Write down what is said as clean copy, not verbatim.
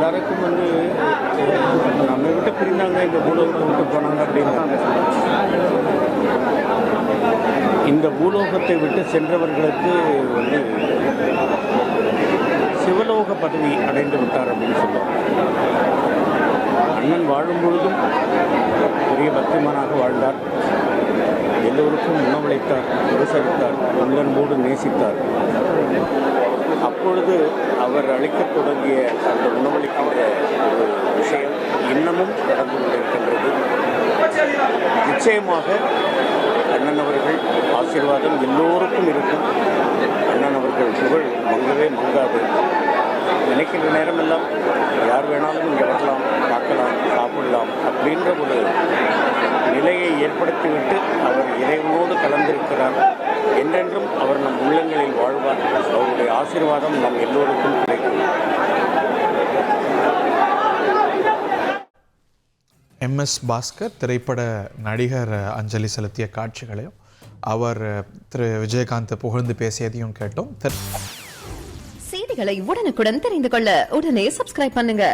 எல்லாருக்கும் நம்ம விட்டு பிரிந்தாங்க, இந்த பூலோகத்தை விட்டு போனாங்க அப்படின்னு. இந்த பூலோகத்தை விட்டு சென்றவர்களுக்கு சிவலோக பதவி அடைந்து விட்டார் அப்படின்னு சொல்லுவாங்க. அண்ணன் வாழும் பொழுதும் பெரிய பக்திமானாக வாழ்ந்தார். எல்லோருக்கும் உணவளித்தார், உபசரித்தார், உள்ளன்போடு நேசித்தார். அப்பொழுது அவர் அளிக்கத் தொடங்கிய அந்த உணவளிக்கின்ற ஒரு விஷயம் இன்னமும் நடந்து கொண்டிருக்கின்றது. நிச்சயமாக அண்ணன் அவர்கள் ஆசீர்வாதம் எல்லோருக்கும் இருக்கும். அண்ணன் அவர்கள் புகழ் மங்கவே மங்காது. நினைக்கின்ற நேரமெல்லாம் யார் வேணாலும் இங்கே வரலாம், பார்க்கலாம், சாப்பிடலாம் அப்படின்ற ஒரு நிலையை ஏற்படுத்திவிட்டு அவர் இறைவனோடு கலந்திருக்கிறார். என்றென்றும் அவர் நம் உள்ளங்களில் வாழ்வார். அவருடைய ஆசீர்வாதம் நம் எல்லோருக்கும் கிடைக்கும். MS பாஸ்கர் திரைப்பட நடிகர் அஞ்சலி செலுத்திய காட்சிகளையும் அவர் திரு விஜயகாந்த் புகழ்ந்து பேசியதையும் கேட்டோம். செய்திகளை உடனுக்குடன் தெரிந்து கொள்ள உடனே சப்ஸ்கிரைப் பண்ணுங்க.